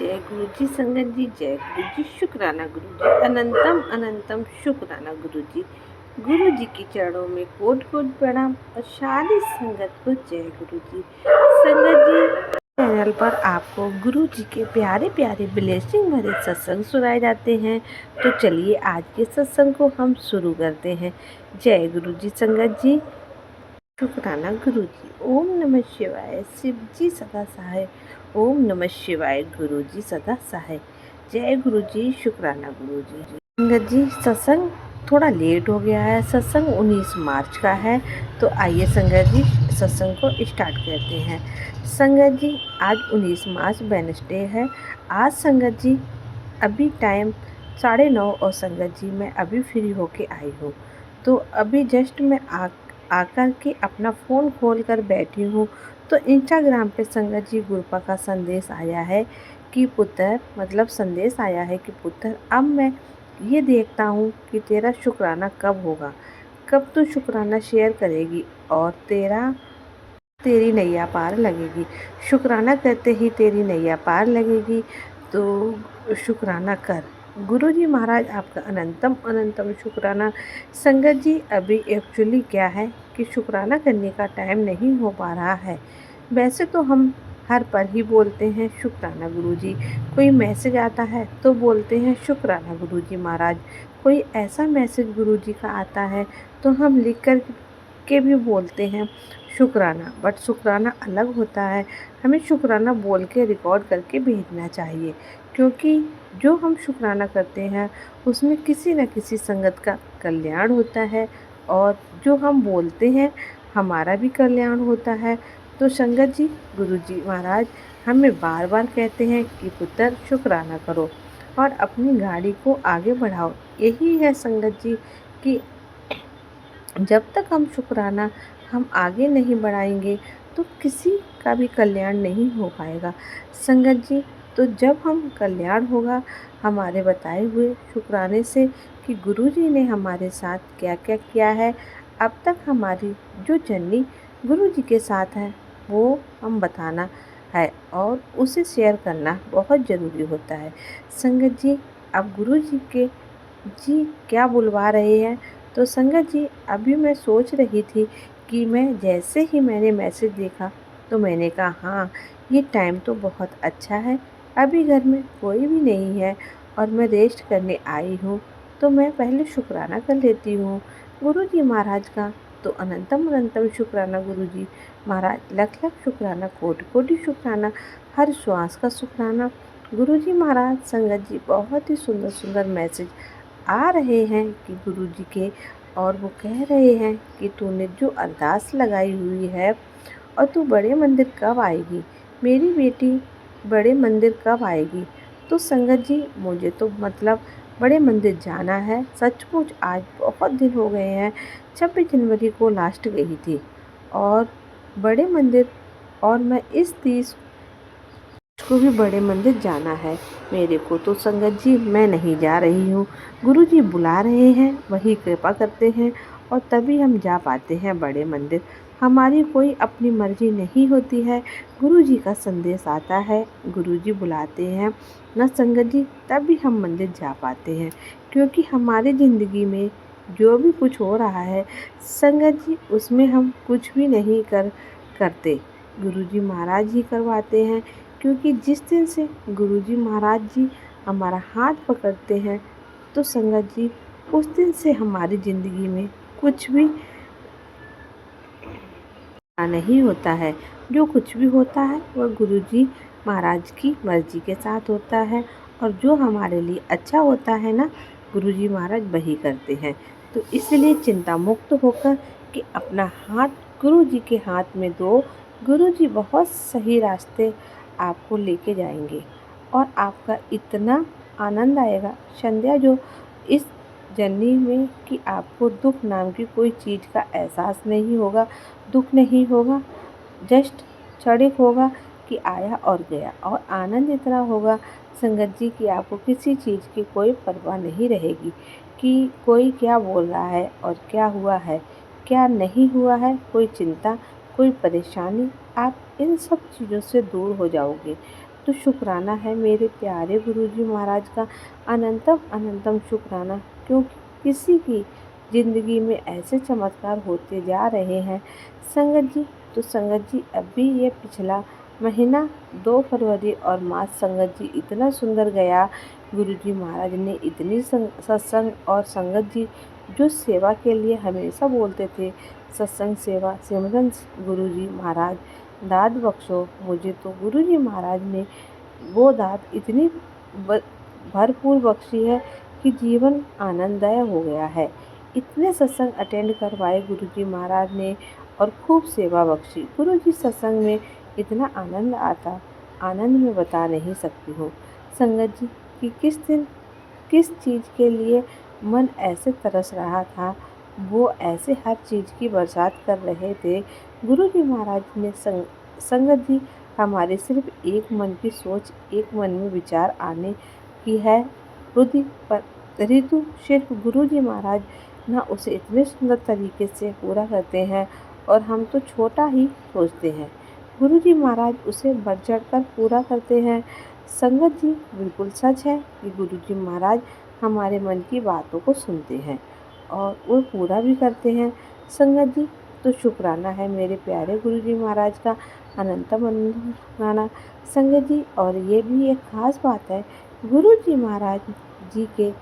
जय गुरु जी संगत जी, जय गुरु जी, शुक्राना गुरु जी, अनंतम अनंतम शुक्राना गुरु जी। गुरु जी के चरणों में कोट कोट प्रणाम और सारी संगत को जय गुरु जी। संगत जी, चैनल पर आपको गुरु जी के प्यारे प्यारे ब्लेसिंग भरे सत्संग सुनाए जाते हैं। तो चलिए आज के सत्संग को हम शुरू करते हैं। जय गुरु जी संगत जी, शुक्राना गुरु जी। ओम नमः शिवाय, शिव जी सदा सहाय। ओम नमः शिवाय, गुरु जी सदा सहाय। जय गुरु जी, शुक्राना गुरु जी। संगत जी, सत्संग थोड़ा लेट हो गया है। सत्संग 19 मार्च का है। तो आइए संगत जी सत्संग को स्टार्ट करते हैं। संगत जी, आज 19 मार्च वेडनेसडे है। आज संगत जी अभी टाइम 9:30 और संगत जी मैं अभी फ्री होके आई हूँ। तो अभी जस्ट मैं आकर के अपना फ़ोन खोल कर बैठी हूँ। तो इंस्टाग्राम पे संगत जी गुरपा का संदेश आया है कि पुत्र, मतलब संदेश आया है कि पुत्र, अब मैं ये देखता हूँ कि तेरा शुक्राना कब होगा, कब तू शुक्राना शेयर करेगी और तेरी नैया पार लगेगी। शुक्राना करते ही तेरी नैया पार लगेगी। तो शुक्राना कर। गुरु जी महाराज आपका अनंतम अनंतम शुक्राना। संगत जी, अभी एक्चुअली क्या है कि शुक्राना करने का टाइम नहीं हो पा रहा है। वैसे तो हम हर पल ही बोलते हैं शुक्राना गुरु जी। कोई मैसेज आता है तो बोलते हैं शुक्राना गुरु जी महाराज। कोई ऐसा मैसेज गुरु जी का आता है तो हम लिख कर के भी बोलते हैं शुक्राना। बट शुक्राना अलग होता है। हमें शुक्राना बोल के रिकॉर्ड करके भेजना चाहिए, क्योंकि जो हम शुक्राना करते हैं उसमें किसी न किसी संगत का कल्याण होता है और जो हम बोलते हैं हमारा भी कल्याण होता है। तो संगत जी, गुरु जी महाराज हमें बार बार कहते हैं कि पुत्र शुक्राना करो और अपनी गाड़ी को आगे बढ़ाओ। यही है संगत जी कि जब तक हम शुक्राना हम आगे नहीं बढ़ाएंगे तो किसी का भी कल्याण नहीं हो पाएगा। संगत जी, तो जब हम कल्याण होगा हमारे बताए हुए शुक्राने से कि गुरु जी ने हमारे साथ क्या क्या किया है, अब तक हमारी जो जर्नी गुरु जी के साथ है वो हम बताना है और उसे शेयर करना बहुत ज़रूरी होता है। संगत जी, अब गुरु जी क्या बुलवा रहे हैं। तो संगत जी, अभी मैं सोच रही थी कि मैं जैसे ही मैंने मैसेज देखा तो मैंने कहा हाँ, ये टाइम तो बहुत अच्छा है। अभी घर में कोई भी नहीं है और मैं रेस्ट करने आई हूँ, तो मैं पहले शुक्राना कर लेती हूँ गुरु जी महाराज का। तो अनंतम अनंतम शुक्राना गुरु जी महाराज, लख लख शुक्राना, कोटि कोटि शुक्राना, हर श्वास का शुक्राना गुरु जी महाराज। संगत जी, बहुत ही सुंदर सुंदर मैसेज आ रहे हैं कि गुरु जी के, और वो कह रहे हैं कि तूने जो अरदास लगाई हुई है और तू बड़े मंदिर कब आएगी मेरी बेटी, बड़े मंदिर कब आएगी। तो संगत जी, मुझे तो मतलब बड़े मंदिर जाना है सचमुच। आज बहुत दिन हो गए हैं। 26 जनवरी को लास्ट गई थी और बड़े मंदिर, और मैं इस 30 को भी बड़े मंदिर जाना है मेरे को। तो संगत जी, मैं नहीं जा रही हूँ। गुरु जी बुला रहे हैं, वही कृपा करते हैं और तभी हम जा पाते हैं बड़े मंदिर। हमारी कोई अपनी मर्जी नहीं होती है। गुरु जी का संदेश आता है, गुरु जी बुलाते हैं ना संगत जी, तभी हम मंदिर जा पाते हैं। क्योंकि हमारी ज़िंदगी में जो भी कुछ हो रहा है संगत जी, उसमें हम कुछ भी नहीं करते, गुरु जी महाराज ही करवाते हैं। क्योंकि जिस दिन से गुरु जी महाराज जी हमारा हाथ पकड़ते हैं तो संगत जी, उस दिन से हमारी ज़िंदगी में कुछ भी नहीं होता है। जो कुछ भी होता है वह गुरु जी महाराज की मर्जी के साथ होता है और जो हमारे लिए अच्छा होता है ना, गुरु जी महाराज वही करते हैं। तो इसलिए चिंता मुक्त होकर कि अपना हाथ गुरु जी के हाथ में दो। गुरु जी बहुत सही रास्ते आपको लेके जाएंगे और आपका इतना आनंद आएगा संध्या जो इस जर्नी में कि आपको दुख नाम की कोई चीज़ का एहसास नहीं होगा, दुख नहीं होगा, जस्ट क्षणिक होगा कि आया और गया। और आनंद इतना होगा संगत जी कि आपको किसी चीज़ की कोई परवाह नहीं रहेगी कि कोई क्या बोल रहा है और क्या हुआ है, क्या नहीं हुआ है। कोई चिंता, कोई परेशानी, आप इन सब चीज़ों से दूर हो जाओगे। तो तो शुक्राना है मेरे प्यारे गुरुजी महाराज का, अनंतम अनंतम शुक्राना, क्योंकि किसी की ज़िंदगी में ऐसे चमत्कार होते जा रहे हैं संगत जी। तो संगत जी अभी ये पिछला महीना 2 फरवरी और मार्च संगत जी इतना सुंदर गया। गुरुजी महाराज ने इतनी सत्संग और संगत जी जो सेवा के लिए हमेशा बोलते थे, सत्संग सेवा सिमरन गुरुजी महाराज दाद बख्शो मुझे। तो गुरुजी महाराज ने वो दाद इतनी भरपूर बख्शी है कि जीवन आनंददायक हो गया है। इतने सत्संग अटेंड करवाए गुरुजी महाराज ने और खूब सेवा बख्शी। गुरुजी सत्संग में इतना आनंद आता, आनंद में बता नहीं सकती हूँ संगत जी कि किस दिन किस चीज़ के लिए मन ऐसे तरस रहा था, वो ऐसे हर चीज़ की बरसात कर रहे थे। गुरुजी महाराज ने संगत जी हमारे सिर्फ एक मन की सोच, एक मन में विचार आने की है रुधि पर ऋतु सिर्फ गुरुजी महाराज ना उसे इतने सुंदर तरीके से पूरा करते हैं और हम तो छोटा ही सोचते हैं। गुरुजी महाराज उसे बढ़ चढ़ कर पूरा करते हैं। संगत जी बिल्कुल सच है कि गुरुजी महाराज हमारे मन की बातों को सुनते हैं और वो पूरा भी करते हैं संगत जी। तो शुक्राना है मेरे प्यारे गुरुजी महाराज का, अनंतम अनंतम शुक्राना संगत जी। और ये भी एक ख़ास बात है गुरुजी महाराज जी के,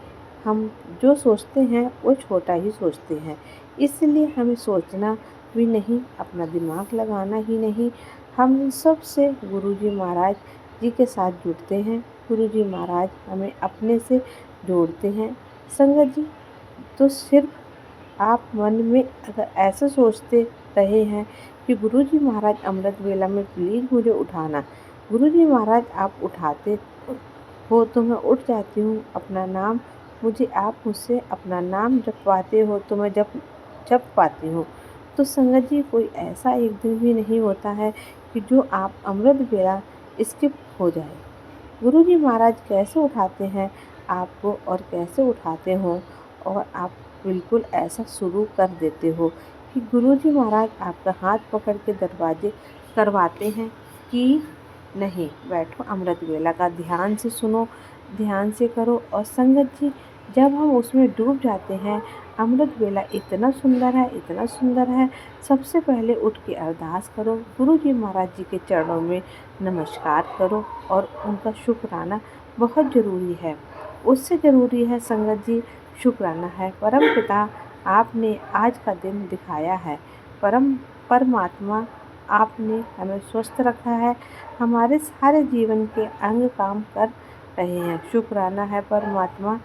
हम जो सोचते हैं वो छोटा ही सोचते हैं, इसलिए हमें सोचना भी नहीं, अपना दिमाग लगाना ही नहीं, हम सब से गुरुजी महाराज जी के साथ जुड़ते हैं। गुरुजी महाराज हमें अपने से जोड़ते हैं संगत जी। तो सिर्फ आप मन में अगर ऐसा सोचते रहे हैं कि गुरुजी महाराज अमृत वेला में प्लीज़ मुझे उठाना, गुरुजी महाराज आप उठाते हो तो मैं उठ जाती हूँ, अपना नाम मुझे आप मुझसे अपना नाम जपवाते हो तो मैं जप पाती हूँ। तो संगत जी कोई ऐसा एक दिन भी नहीं होता है कि जो आप अमृत वेला स्किप हो जाए। गुरुजी महाराज कैसे उठाते हैं आपको और कैसे उठाते हो, और आप बिल्कुल ऐसा शुरू कर देते हो कि गुरुजी महाराज आपका हाथ पकड़ के दरवाजे करवाते हैं कि नहीं बैठो, अमृत वेला का ध्यान से सुनो, ध्यान से करो। और संगत जी जब हम उसमें डूब जाते हैं, अमृत वेला इतना सुंदर है, इतना सुंदर है, सबसे पहले उठ के अरदास करो, गुरुजी महाराज जी के चरणों में नमस्कार करो और उनका शुक्राना बहुत ज़रूरी है। उससे ज़रूरी है संगत जी शुक्राना है परम पिता, आपने आज का दिन दिखाया है। परमात्मा आपने हमें स्वस्थ रखा है, हमारे सारे जीवन के अंग काम कर रहे हैं। शुक्राना है परमात्मा,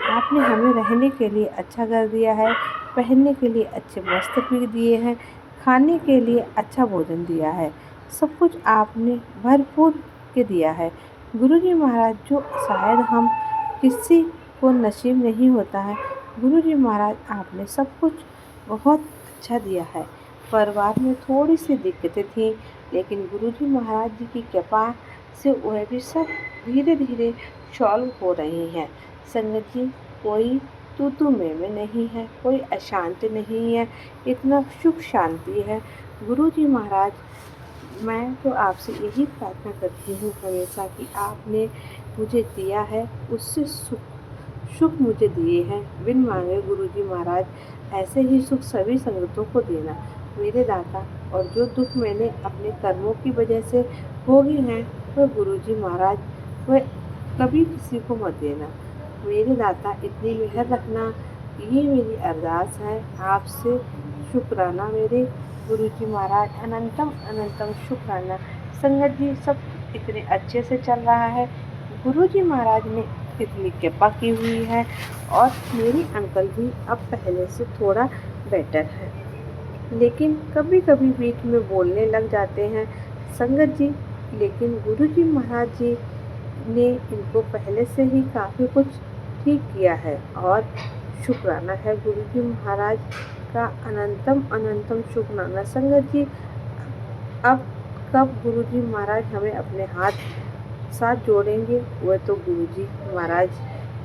आपने हमें रहने के लिए अच्छा घर दिया है, पहनने के लिए अच्छे वस्त्र भी दिए हैं, खाने के लिए अच्छा भोजन दिया है, सब कुछ आपने भरपूर के दिया है। गुरुजी महाराज जो शायद हम किसी को नसीब नहीं होता है, गुरुजी महाराज आपने सब कुछ बहुत अच्छा दिया है। परिवार में थोड़ी सी दिक्कतें थी, लेकिन गुरुजी महाराज जी की कृपा से वह भी सब धीरे धीरे सॉल्व हो रही हैं। संगत जी कोई तू में नहीं है, कोई अशांत नहीं है, इतना सुख शांति है। गुरुजी महाराज मैं तो आपसे यही प्रार्थना करती हूँ हमेशा कि आपने मुझे दिया है उससे सुख मुझे दिए हैं बिन मांगे। गुरुजी महाराज ऐसे ही सुख सभी संगतों को देना मेरे दाता। और जो दुख मैंने अपने कर्मों की वजह से भोगे हैं वह गुरुजी महाराज वह कभी किसी को मत देना मेरे दाता। इतनी मेहर रखना, ये मेरी अरदास है आपसे। शुक्राना मेरे गुरुजी महाराज, अनंतम अनंतम शुक्राना। संगत जी सब इतने अच्छे से चल रहा है, गुरुजी महाराज ने इतनी कृपा की हुई है और मेरी अंकल भी अब पहले से थोड़ा बेटर है, लेकिन कभी कभी बीच में बोलने लग जाते हैं संगत जी। लेकिन गुरुजी महाराज जी ने इनको पहले से ही काफ़ी कुछ ठीक किया है और शुक्राना है गुरुजी महाराज का, अनंतम अनंतम शुक्राना। संगत जी अब कब गुरुजी महाराज हमें अपने हाथ साथ जोड़ेंगे वह तो गुरुजी महाराज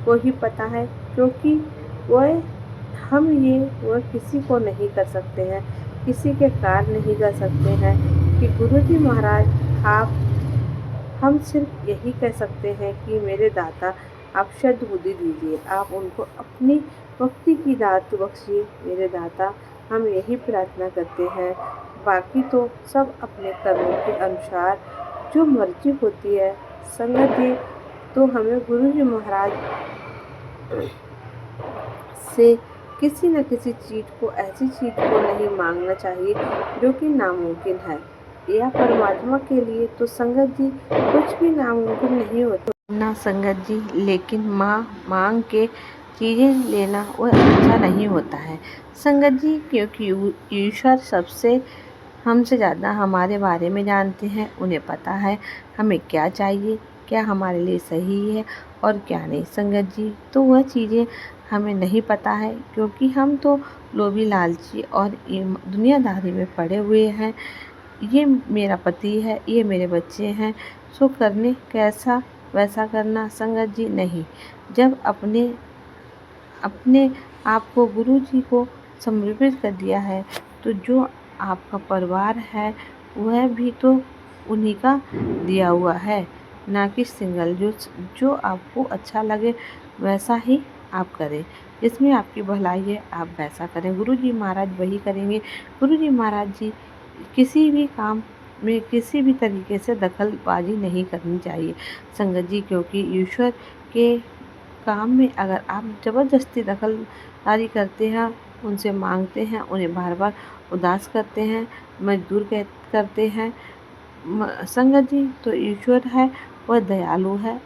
को ही पता है, क्योंकि वह किसी को नहीं कर सकते हैं, किसी के कार्य नहीं कर सकते हैं कि गुरुजी महाराज आप हम सिर्फ यही कह सकते हैं कि मेरे दाता, आप शुद्ध बुद्धि दीजिए, आप उनको अपनी भक्ति की दात बख्शिए मेरे दाता। हम यही प्रार्थना करते हैं। बाकी तो सब अपने कर्मों के अनुसार जो मर्जी होती है संगत जी। तो हमें गुरु जी महाराज से किसी न किसी चीज़ को, ऐसी चीज़ को नहीं मांगना चाहिए जो कि नामुमकिन है। या परमात्मा के लिए तो संगत जी कुछ भी नामुमकिन नहीं होता ना संगत जी। लेकिन मांग के चीज़ें लेना वह अच्छा नहीं होता है संगत जी, क्योंकि ईश्वर सबसे हमसे ज़्यादा हमारे बारे में जानते हैं। उन्हें पता है हमें क्या चाहिए, क्या हमारे लिए सही है और क्या नहीं संगत जी। तो वह चीज़ें हमें नहीं पता है, क्योंकि हम तो लोभी लालची और दुनियादारी में पड़े हुए हैं। ये मेरा पति है, ये मेरे बच्चे हैं, सो करने कैसा वैसा करना संगत जी नहीं। जब अपने अपने आप को गुरु जी को समर्पित कर दिया है, तो जो आपका परिवार है वह भी तो उन्हीं का दिया हुआ है, ना कि सिंगल। जो आपको अच्छा लगे वैसा ही आप करें, जिसमें आपकी भलाई है आप वैसा करें। गुरु जी महाराज वही करेंगे। गुरु जी महाराज जी किसी भी काम में किसी भी तरीके से दखलबाजी नहीं करनी चाहिए संगत जी, क्योंकि ईश्वर के काम में अगर आप ज़बरदस्ती दखलदारी करते हैं, उनसे मांगते हैं, उन्हें बार बार उदास करते हैं, मजदूर करते हैं संगत जी, तो ईश्वर है वह दयालु है।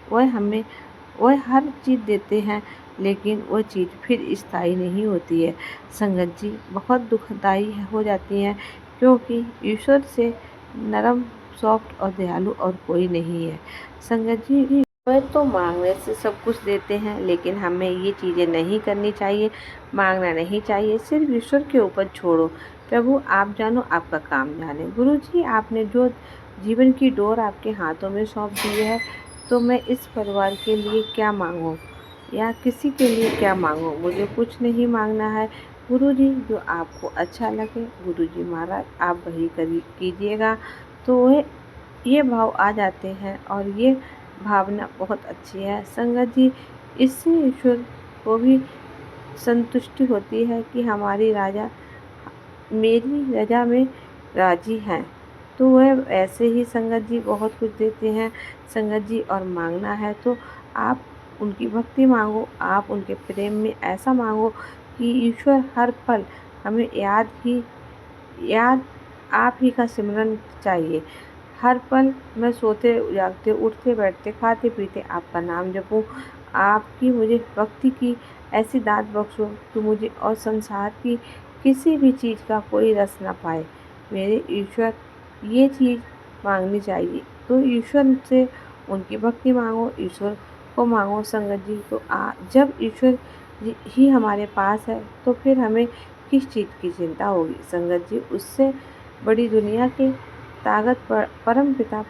वह हर चीज़ देते हैं, लेकिन वह चीज़ फिर स्थायी नहीं होती है संगत जी, बहुत दुखदाई हो जाती है। क्योंकि ईश्वर से नरम, सॉफ्ट और दयालु और कोई नहीं है संगत जी। वह तो मांगने से सब कुछ देते हैं, लेकिन हमें ये चीज़ें नहीं करनी चाहिए, मांगना नहीं चाहिए। सिर्फ ईश्वर के ऊपर छोड़ो। प्रभु आप जानो, आपका काम जाने। गुरु जी आपने जो जीवन की डोर आपके हाथों में सौंप दी है, तो मैं इस परिवार के लिए क्या मांगूं या किसी के लिए क्या मांगूं? मुझे कुछ नहीं मांगना है गुरु जी। जो आपको अच्छा लगे गुरु जी महाराज आप वही कीजिएगा। तो वह ये भाव आ जाते हैं और ये भावना बहुत अच्छी है संगत जी। इससे ईश्वर को भी संतुष्टि होती है कि हमारी राजा मेरी रजा में राजी हैं। तो वह ऐसे ही संगत जी बहुत कुछ देते हैं संगत जी। और मांगना है तो आप उनकी भक्ति मांगो, आप उनके प्रेम में ऐसा मांगो कि ईश्वर हर पल हमें याद आप ही का सिमरन चाहिए। हर पल मैं सोते जागते, उठते बैठते, खाते पीते आपका नाम जपूं। आपकी मुझे भक्ति की ऐसी दात बख्शो कि मुझे और संसार की किसी भी चीज़ का कोई रस ना पाए मेरे ईश्वर। ये चीज़ मांगनी चाहिए। तो ईश्वर से उनकी भक्ति मांगो, ईश्वर को मांगो संगत जी। तो जब ईश्वर ही हमारे पास है, तो फिर हमें किस चीज़ की चिंता होगी संगत जी। उससे बड़ी दुनिया के ताकत परम पिता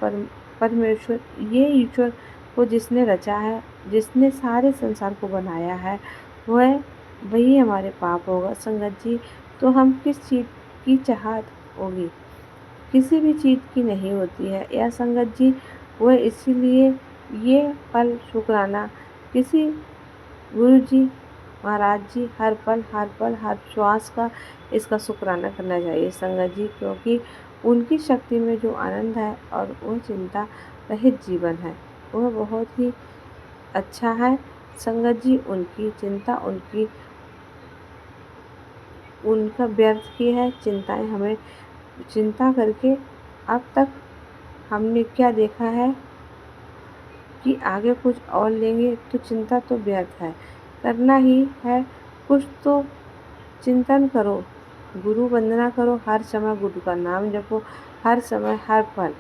परमेश्वर, ये ईश्वर को जिसने रचा है, जिसने सारे संसार को बनाया है, वही हमारे पाप होगा संगत जी। तो हम किस चीज़ की चाहत होगी, किसी भी चीज़ की नहीं होती है यह संगत जी। वह इसीलिए ये पल शुक्राना किसी गुरु जी महाराज जी, हर पल हर श्वास का इसका शुक्राना करना चाहिए संगत जी। क्योंकि उनकी शक्ति में जो आनंद है और वो चिंता रहित जीवन है, वह बहुत ही अच्छा है संगत जी। उनकी चिंता उनका व्यर्थ की है चिंताएं। हमें चिंता करके अब तक हमने क्या देखा है कि आगे कुछ और लेंगे तो चिंता तो व्यर्थ है, करना ही है कुछ तो चिंतन करो, गुरु वंदना करो, हर समय गुरु का नाम जपो, हर समय हर पल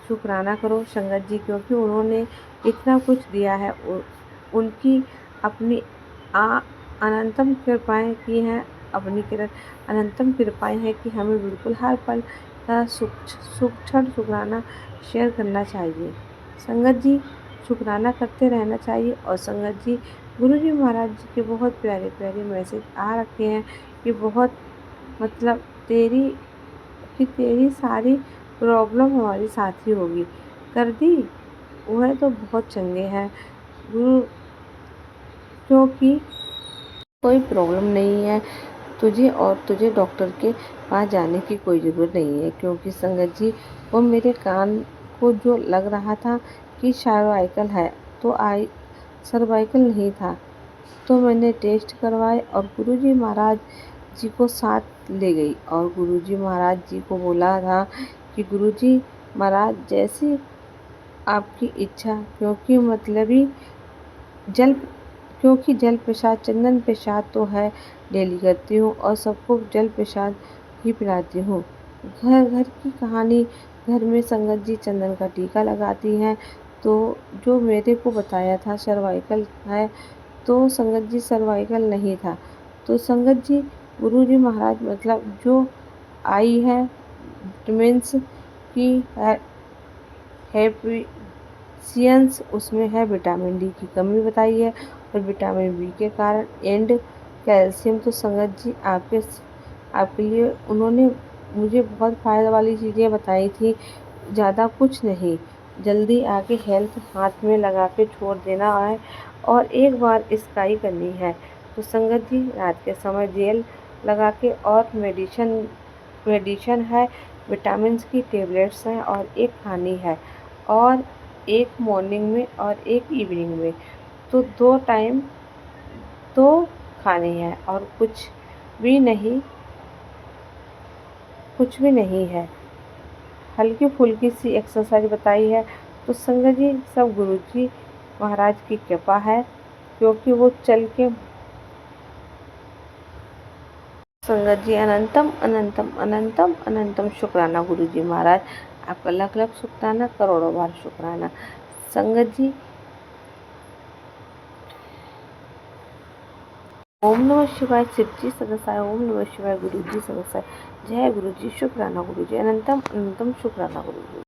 शुक्राना करो संगत जी। क्योंकि उन्होंने इतना कुछ दिया है, उनकी अपनी अनंतम कृपाएं की हैं, अपनी अनंतम कृपाएं हैं कि हमें बिल्कुल हर पल का क्षण शुक्राना शेयर करना चाहिए संगत जी। शुक्राना करते रहना चाहिए। और संगत जी गुरु जी महाराज जी के बहुत प्यारे प्यारे मैसेज आ रखे हैं कि बहुत मतलब तेरी सारी प्रॉब्लम हमारी साथ ही होगी। कर दी, वह तो बहुत चंगे हैं गुरु, क्योंकि कोई प्रॉब्लम नहीं है तुझे, और तुझे डॉक्टर के पास जाने की कोई ज़रूरत नहीं है, क्योंकि संगत जी वो मेरे कान को जो लग रहा था कि सर्वाइकल है, तो सर्वाइकल नहीं था। तो मैंने टेस्ट करवाए और गुरुजी महाराज जी को साथ ले गई और गुरुजी महाराज जी को बोला था कि गुरुजी महाराज जैसी आपकी इच्छा, जल क्योंकि जल प्रसाद, चंदन प्रसाद तो है डेली करती हूँ और सबको जल प्रसाद ही पिलाती हूँ। घर घर की कहानी, घर में संगत जी चंदन का टीका लगाती हैं। तो जो मेरे को बताया था सर्वाइकल है, तो संगत जी सर्वाइकल नहीं था। तो संगत जी गुरुजी महाराज मतलब जो आई है विटामिन्स की हेफिशिएंसी, उसमें है विटामिन डी की कमी बताई है और विटामिन बी के कारण एंड कैल्शियम। तो संगत जी आपके लिए उन्होंने मुझे बहुत फ़ायदा वाली चीज़ें बताई थी, ज़्यादा कुछ नहीं। जल्दी आके हेल्थ हाथ में लगा के छोड़ देना है और एक बार स्काई करनी है। तो संगत जी रात के समय जेल लगा के, और मेडिशन है, विटामिन्स की टेबलेट्स हैं और एक खानी है, और एक मॉर्निंग में और एक इवनिंग में। तो 2 टाइम तो खानी है और कुछ भी नहीं है। हल्की फुल्की सी एक्सरसाइज बताई है। तो संगत जी सब गुरुजी महाराज की कृपा है, क्योंकि वो चल के संगत जी अनंतम अनंतम अनंतम अनंतम शुक्राना गुरुजी महाराज, आपका लख लख शुक्राना, करोड़ों बार शुक्राना। संगत जी ओम नमः शिवाय, शिव जी सदसाय, ओम नमः शिवाय, गुरु जी सदसाय। जय गुरु जी, शुक्राना गुरु जी, अनंतम अनंतम शुक्राना गुरु जी।